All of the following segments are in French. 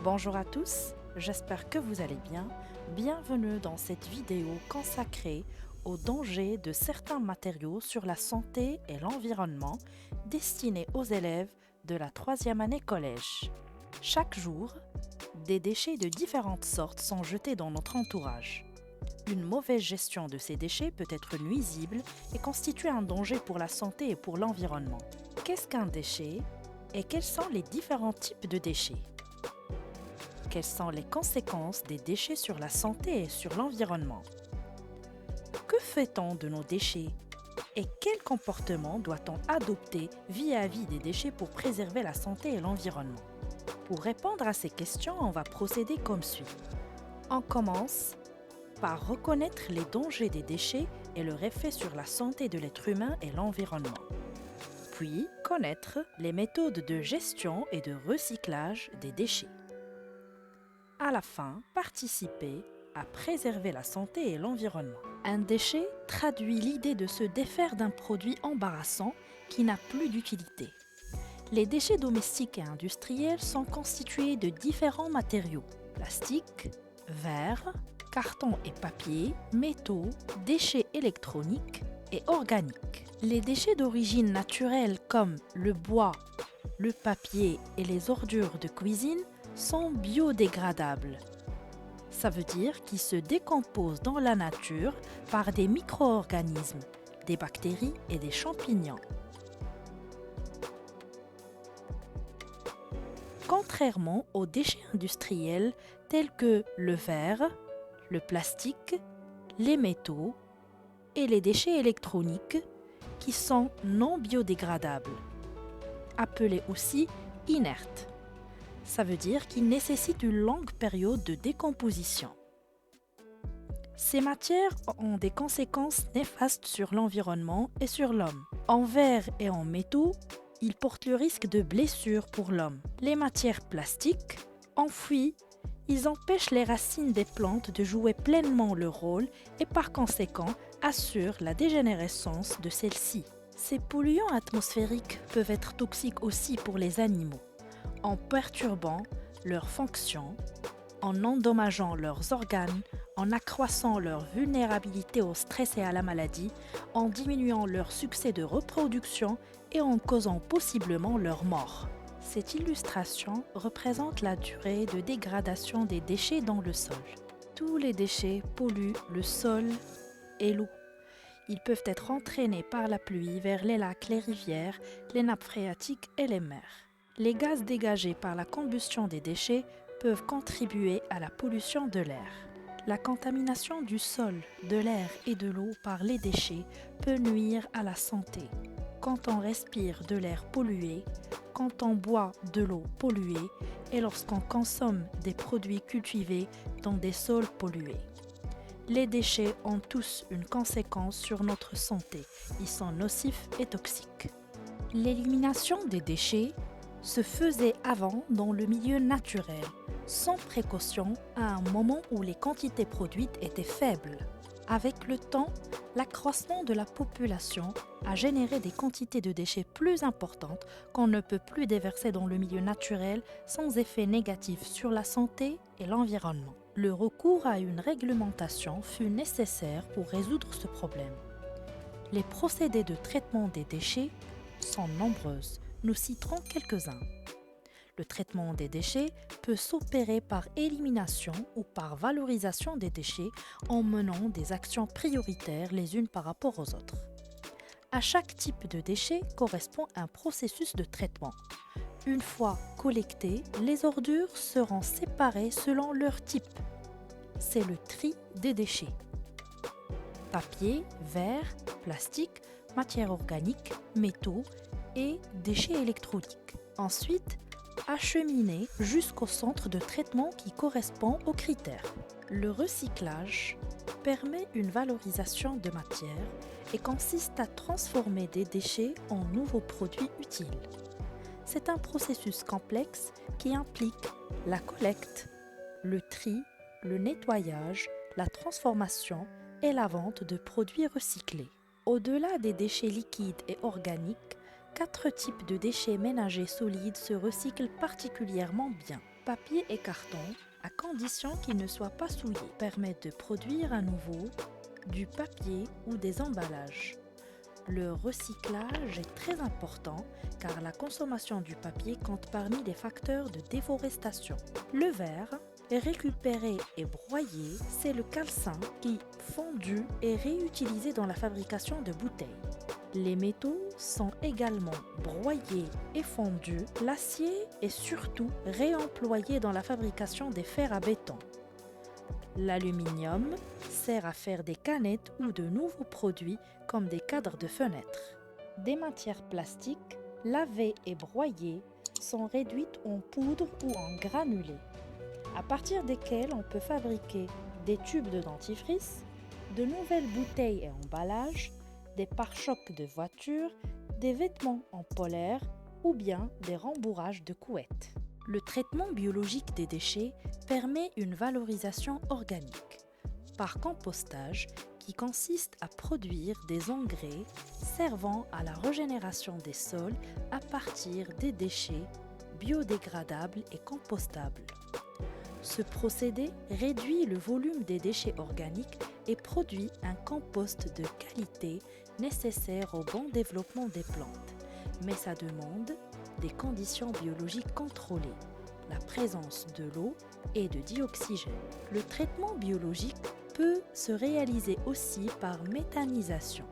Bonjour à tous, j'espère que vous allez bien. Bienvenue dans cette vidéo consacrée aux dangers de certains matériaux sur la santé et l'environnement destinée aux élèves de la troisième année collège. Chaque jour, des déchets de différentes sortes sont jetés dans notre entourage. Une mauvaise gestion de ces déchets peut être nuisible et constituer un danger pour la santé et pour l'environnement. Qu'est-ce qu'un déchet et quels sont les différents types de déchets? Quelles sont les conséquences des déchets sur la santé et sur l'environnement? Que fait-on de nos déchets? Et quel comportement doit-on adopter vis-à-vis des déchets pour préserver la santé et l'environnement? Pour répondre à ces questions, on va procéder comme suit. On commence par reconnaître les dangers des déchets et leur effet sur la santé de l'être humain et l'environnement. Puis, connaître les méthodes de gestion et de recyclage des déchets. À la fin, participer à préserver la santé et l'environnement. Un déchet traduit l'idée de se défaire d'un produit embarrassant qui n'a plus d'utilité. Les déchets domestiques et industriels sont constitués de différents matériaux: plastique, verre, carton et papier, métaux, déchets électroniques et organiques. Les déchets d'origine naturelle comme le bois, le papier et les ordures de cuisine sont biodégradables. Ça veut dire qu'ils se décomposent dans la nature par des micro-organismes, des bactéries et des champignons. Contrairement aux déchets industriels tels que le verre, le plastique, les métaux et les déchets électroniques qui sont non biodégradables, appelés aussi inertes. Ça veut dire qu'ils nécessitent une longue période de décomposition. Ces matières ont des conséquences néfastes sur l'environnement et sur l'homme. En verre et en métaux, ils portent le risque de blessures pour l'homme. Les matières plastiques, enfouies, ils empêchent les racines des plantes de jouer pleinement leur rôle et par conséquent assurent la dégénérescence de celles-ci. Ces polluants atmosphériques peuvent être toxiques aussi pour les animaux, en perturbant leurs fonctions, en endommageant leurs organes, en accroissant leur vulnérabilité au stress et à la maladie, en diminuant leur succès de reproduction et en causant possiblement leur mort. Cette illustration représente la durée de dégradation des déchets dans le sol. Tous les déchets polluent le sol et l'eau. Ils peuvent être entraînés par la pluie vers les lacs, les rivières, les nappes phréatiques et les mers. Les gaz dégagés par la combustion des déchets peuvent contribuer à la pollution de l'air. La contamination du sol, de l'air et de l'eau par les déchets peut nuire à la santé. Quand on respire de l'air pollué, quand on boit de l'eau polluée et lorsqu'on consomme des produits cultivés dans des sols pollués. Les déchets ont tous une conséquence sur notre santé. Ils sont nocifs et toxiques. L'élimination des déchets se faisait avant dans le milieu naturel, sans précaution, à un moment où les quantités produites étaient faibles. Avec le temps, l'accroissement de la population a généré des quantités de déchets plus importantes qu'on ne peut plus déverser dans le milieu naturel sans effet négatif sur la santé et l'environnement. Le recours à une réglementation fut nécessaire pour résoudre ce problème. Les procédés de traitement des déchets sont nombreuses. Nous citerons quelques-uns. Le traitement des déchets peut s'opérer par élimination ou par valorisation des déchets en menant des actions prioritaires les unes par rapport aux autres. À chaque type de déchet correspond un processus de traitement. Une fois collectées, les ordures seront séparées selon leur type. C'est le tri des déchets. Papier, verre, plastique, matières organiques, métaux et déchets électroniques. Ensuite, acheminé jusqu'au centre de traitement qui correspond aux critères. Le recyclage permet une valorisation de matière et consiste à transformer des déchets en nouveaux produits utiles. C'est un processus complexe qui implique la collecte, le tri, le nettoyage, la transformation et la vente de produits recyclés. Au-delà des déchets liquides et organiques, 4 types de déchets ménagers solides se recyclent particulièrement bien. papier et carton, à condition qu'ils ne soient pas souillés, permettent de produire à nouveau du papier ou des emballages. Le recyclage est très important car la consommation du papier compte parmi les facteurs de déforestation. Le verre est récupéré et broyé, c'est le calcin qui, fondu, est réutilisé dans la fabrication de bouteilles. Les métaux sont également broyés et fondus. L'acier est surtout réemployé dans la fabrication des fers à béton. L'aluminium sert à faire des canettes ou de nouveaux produits comme des cadres de fenêtres. Des matières plastiques, lavées et broyées, sont réduites en poudre ou en granulés, à partir desquels on peut fabriquer des tubes de dentifrice, de nouvelles bouteilles et emballages, des pare-chocs de voitures, des vêtements en polaire ou bien des rembourrages de couettes. Le traitement biologique des déchets permet une valorisation organique par compostage qui consiste à produire des engrais servant à la régénération des sols à partir des déchets biodégradables et compostables. Ce procédé réduit le volume des déchets organiques et produit un compost de qualité nécessaire au bon développement des plantes, mais ça demande des conditions biologiques contrôlées, la présence de l'eau et de dioxygène. Le traitement biologique peut se réaliser aussi par méthanisation.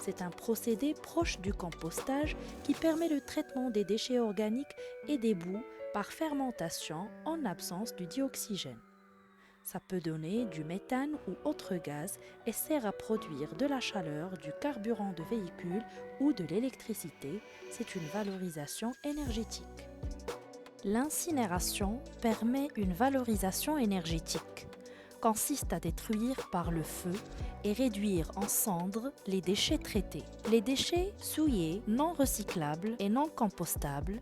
C'est un procédé proche du compostage qui permet le traitement des déchets organiques et des boues par fermentation en absence du dioxygène. Ça peut donner du méthane ou autre gaz et sert à produire de la chaleur, du carburant de véhicule ou de l'électricité. C'est une valorisation énergétique. L'incinération permet une valorisation énergétique. Consiste à détruire par le feu et réduire en cendres les déchets traités. Les déchets souillés, non recyclables et non compostables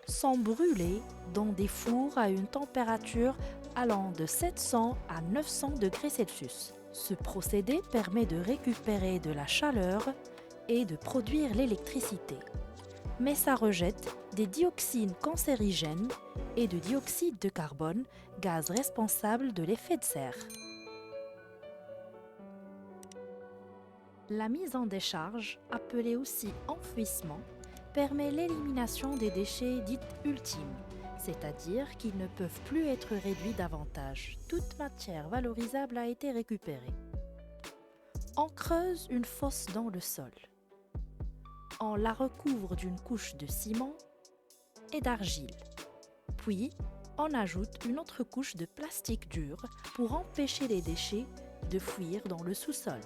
sont brûlés dans des fours à une température allant de 700 à 900 degrés Celsius. Ce procédé permet de récupérer de la chaleur et de produire l'électricité. Mais ça rejette des dioxines cancérigènes et de dioxyde de carbone, gaz responsable de l'effet de serre. La mise en décharge, appelée aussi enfouissement, permet l'élimination des déchets dits ultimes, c'est-à-dire qu'ils ne peuvent plus être réduits davantage. Toute matière valorisable a été récupérée. On creuse une fosse dans le sol. On la recouvre d'une couche de ciment et d'argile. Puis, on ajoute une autre couche de plastique dur pour empêcher les déchets de fuir dans le sous-sol.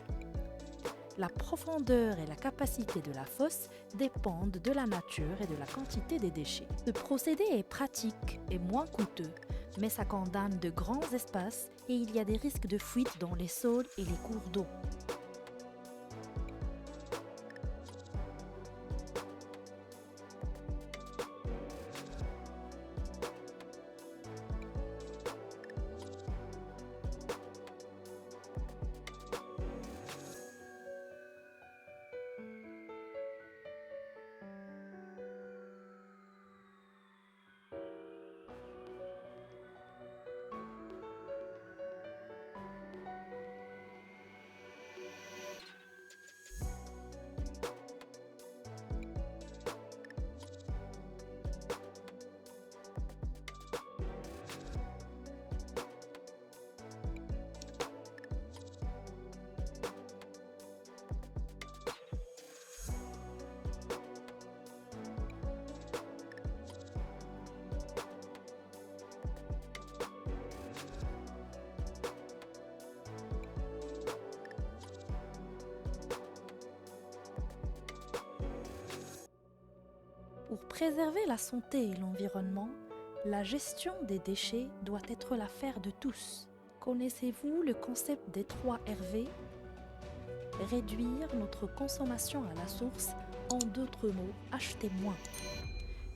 La profondeur et la capacité de la fosse dépendent de la nature et de la quantité des déchets. Ce procédé est pratique et moins coûteux, mais ça condamne de grands espaces et il y a des risques de fuite dans les sols et les cours d'eau. Pour préserver la santé et l'environnement, la gestion des déchets doit être l'affaire de tous. Connaissez-vous le concept des 3 RV? Réduire notre consommation à la source, en d'autres mots, acheter moins.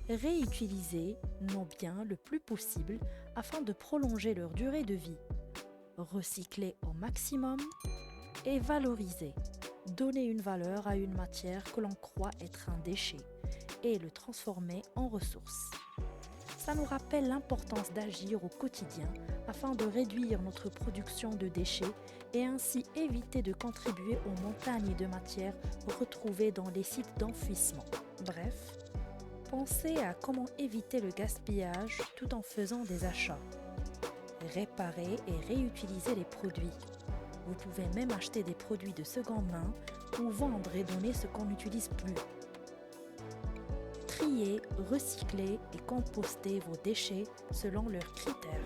Réutiliser nos biens le plus possible afin de prolonger leur durée de vie. Recycler au maximum et valoriser. Donner une valeur à une matière que l'on croit être un déchet et le transformer en ressource. Ça nous rappelle l'importance d'agir au quotidien afin de réduire notre production de déchets et ainsi éviter de contribuer aux montagnes de matière retrouvées dans les sites d'enfouissement. Bref, pensez à comment éviter le gaspillage tout en faisant des achats. Réparer et réutiliser les produits. Vous pouvez même acheter des produits de seconde main ou vendre et donner ce qu'on n'utilise plus. Trier, recycler et composter vos déchets selon leurs critères.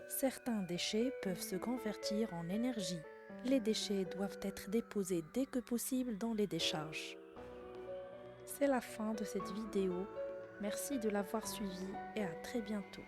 Certains déchets peuvent se convertir en énergie. Les déchets doivent être déposés dès que possible dans les décharges. C'est la fin de cette vidéo. Merci de l'avoir suivie et à très bientôt.